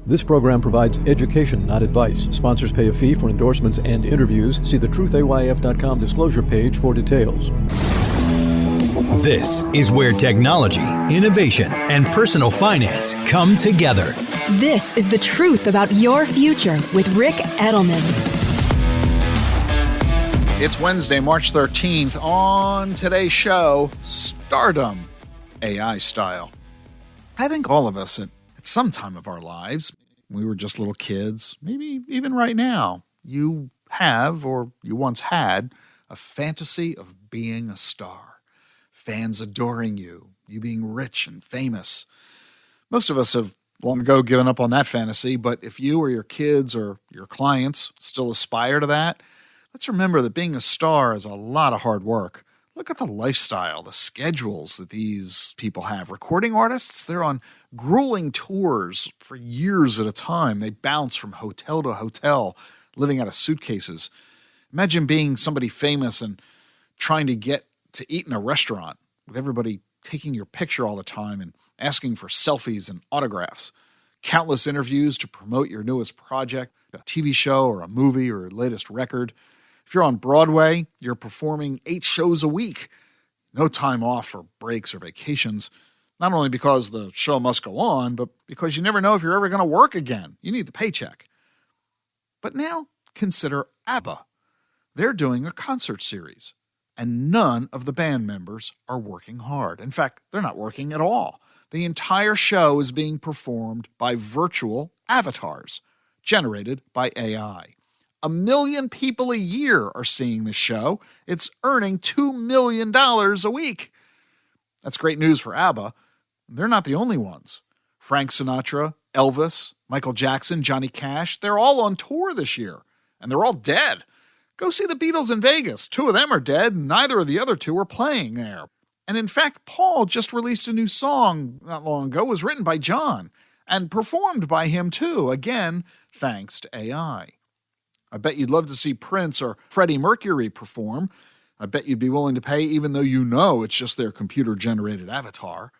This program provides education, not advice. Sponsors pay a fee for endorsements and interviews. See the truthayf.com disclosure page for details. This is where technology, innovation, and personal finance come together. This is the truth about your future with Rick Edelman. It's Wednesday, March 13th. On today's show, stardom, AI style. I think all of us at some time of our lives, we were just little kids, maybe even right now, you have or you once had a fantasy of being a star. Fans adoring you, you being rich and famous. Most of us have long ago given up on that fantasy, but if you or your kids or your clients still aspire to that, let's remember that being a star is a lot of hard work. Look at the lifestyle, the schedules that these people have. Recording artists, they're on grueling tours for years at a time. They bounce from hotel to hotel, living out of suitcases. Imagine being somebody famous and trying to get to eat in a restaurant with everybody taking your picture all the time and asking for selfies and autographs. Countless interviews to promote your newest project, a TV show or a movie or your latest record. If you're on Broadway, you're performing 8 shows a week. No time off for breaks or vacations. Not only because the show must go on, but because you never know if you're ever going to work again. You need the paycheck. But now consider ABBA. They're doing a concert series, and none of the band members are working hard. In fact, they're not working at all. The entire show is being performed by virtual avatars generated by AI. 1 million people a year are seeing the show. It's earning $2 million a week. That's great news for ABBA. They're not the only ones. Frank Sinatra, Elvis, Michael Jackson, Johnny Cash, they're all on tour this year, and they're all dead. Go see the Beatles in Vegas. 2 of them are dead, and neither of the other 2 are playing there. And in fact, Paul just released a new song not long ago. It was written by John and performed by him too, again, thanks to AI. I bet you'd love to see Prince or Freddie Mercury perform. I bet you'd be willing to pay even though you know it's just their computer-generated avatar.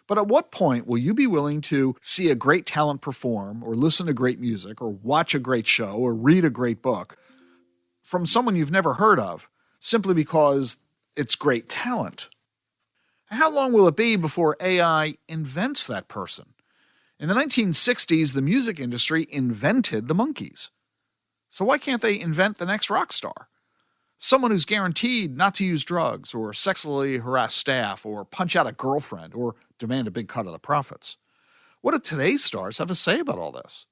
But at what point will you be willing to see a great talent perform or listen to great music or watch a great show or read a great book from someone you've never heard of simply because it's great talent? How long will it be before AI invents that person? In the 1960s, the music industry invented the Monkees. So why can't they invent the next rock star? Someone who's guaranteed not to use drugs or sexually harass staff or punch out a girlfriend or demand a big cut of the profits. What do today's stars have to say about all this?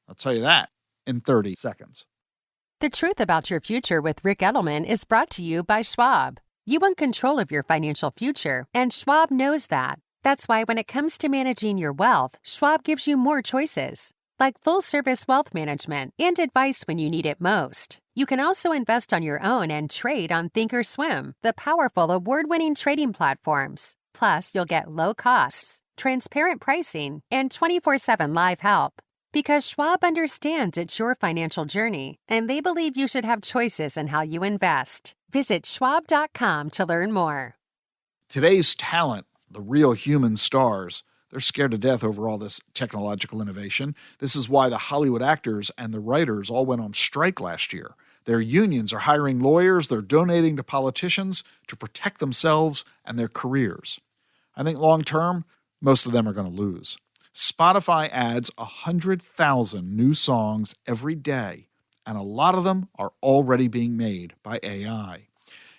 I'll tell you that in 30 seconds. The Truth About Your Future with Rick Edelman is brought to you by Schwab. You want control of your financial future, and Schwab knows that. That's why when it comes to managing your wealth, Schwab gives you more choices, like full-service wealth management and advice when you need it most. You can also invest on your own and trade on Thinkorswim, the powerful award-winning trading platforms. Plus, you'll get low costs, transparent pricing, and 24/7 live help. Because Schwab understands it's your financial journey, and they believe you should have choices in how you invest. Visit schwab.com to learn more. Today's talent, the real human stars, they're scared to death over all this technological innovation. This is why the Hollywood actors and the writers all went on strike last year. Their unions are hiring lawyers. They're donating to politicians to protect themselves and their careers. I think long term, most of them are going to lose. Spotify adds 100,000 new songs every day, and a lot of them are already being made by AI.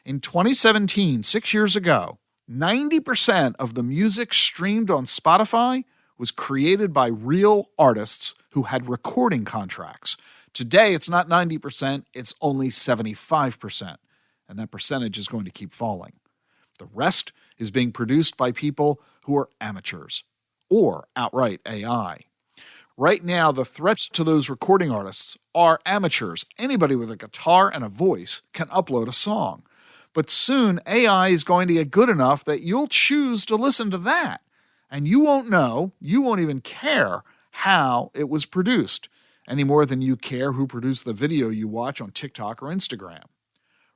In 2017, 6 years ago, 90% of the music streamed on Spotify was created by real artists who had recording contracts. Today, it's not 90%, it's only 75%, and that percentage is going to keep falling. The rest is being produced by people who are amateurs or outright AI. Right now, the threats to those recording artists are amateurs. Anybody with a guitar and a voice can upload a song. But soon, AI is going to get good enough that you'll choose to listen to that. And you won't know, you won't even care how it was produced, any more than you care who produced the video you watch on TikTok or Instagram.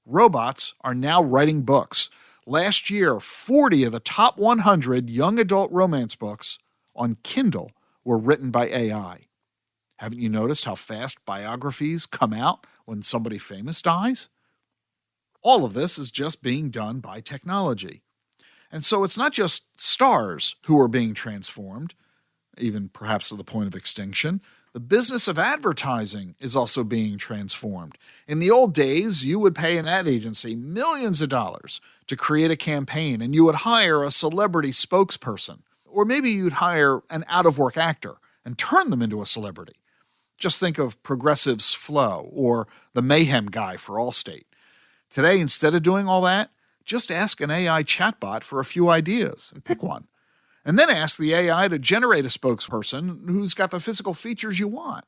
Robots are now writing books. Last year, 40 of the top 100 young adult romance books on Kindle were written by AI. Haven't you noticed how fast biographies come out when somebody famous dies? All of this is just being done by technology. And so it's not just stars who are being transformed, even perhaps to the point of extinction. The business of advertising is also being transformed. In the old days, you would pay an ad agency millions of dollars to create a campaign, and you would hire a celebrity spokesperson. Or maybe you'd hire an out-of-work actor and turn them into a celebrity. Just think of Progressive's Flo or the Mayhem guy for Allstate. Today, instead of doing all that, just ask an AI chatbot for a few ideas and pick one. And then ask the AI to generate a spokesperson who's got the physical features you want.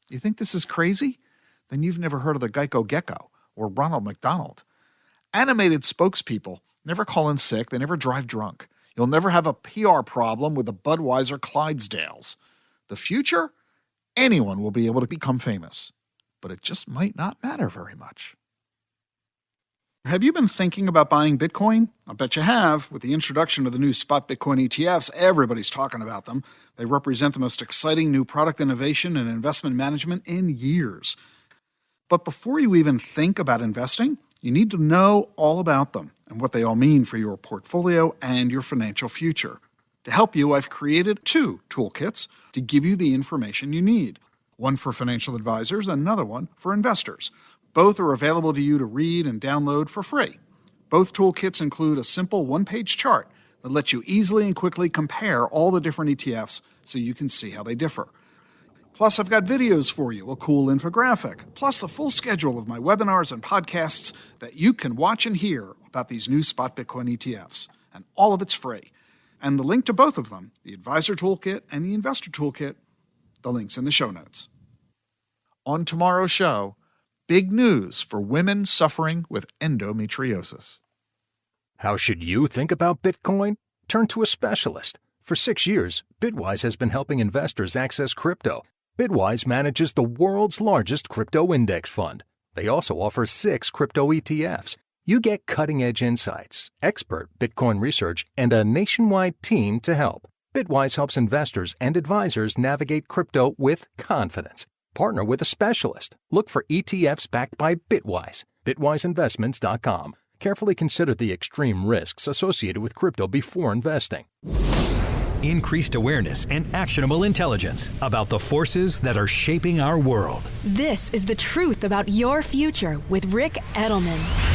You think this is crazy? Then you've never heard of the Geico Gecko or Ronald McDonald. Animated spokespeople never call in sick. They never drive drunk. You'll never have a PR problem with the Budweiser Clydesdales. The future? Anyone will be able to become famous. But it just might not matter very much. Have you been thinking about buying Bitcoin? I bet you have. With the introduction of the new spot Bitcoin ETFs, everybody's talking about them. They represent the most exciting new product innovation and investment management in years. But before you even think about investing, you need to know all about them and what they all mean for your portfolio and your financial future. To help you, I've created 2 toolkits to give you the information you need. One for financial advisors and another one for investors. Both are available to you to read and download for free. Both toolkits include a simple one-page chart that lets you easily and quickly compare all the different ETFs so you can see how they differ. Plus, I've got videos for you, a cool infographic, plus the full schedule of my webinars and podcasts that you can watch and hear about these new spot Bitcoin ETFs. And all of it's free. And the link to both of them, the Advisor Toolkit and the Investor Toolkit, the link's in the show notes. On tomorrow's show, big news for women suffering with endometriosis. How should you think about Bitcoin? Turn to a specialist. For 6 years, Bitwise has been helping investors access crypto. Bitwise manages the world's largest crypto index fund. They also offer 6 crypto ETFs. You get cutting-edge insights, expert Bitcoin research, and a nationwide team to help. Bitwise helps investors and advisors navigate crypto with confidence. Partner with a specialist. Look for ETFs backed by Bitwise. BitwiseInvestments.com. Carefully consider the extreme risks associated with crypto before investing. Increased awareness and actionable intelligence about the forces that are shaping our world. This is The Truth About Your Future with Rick Edelman.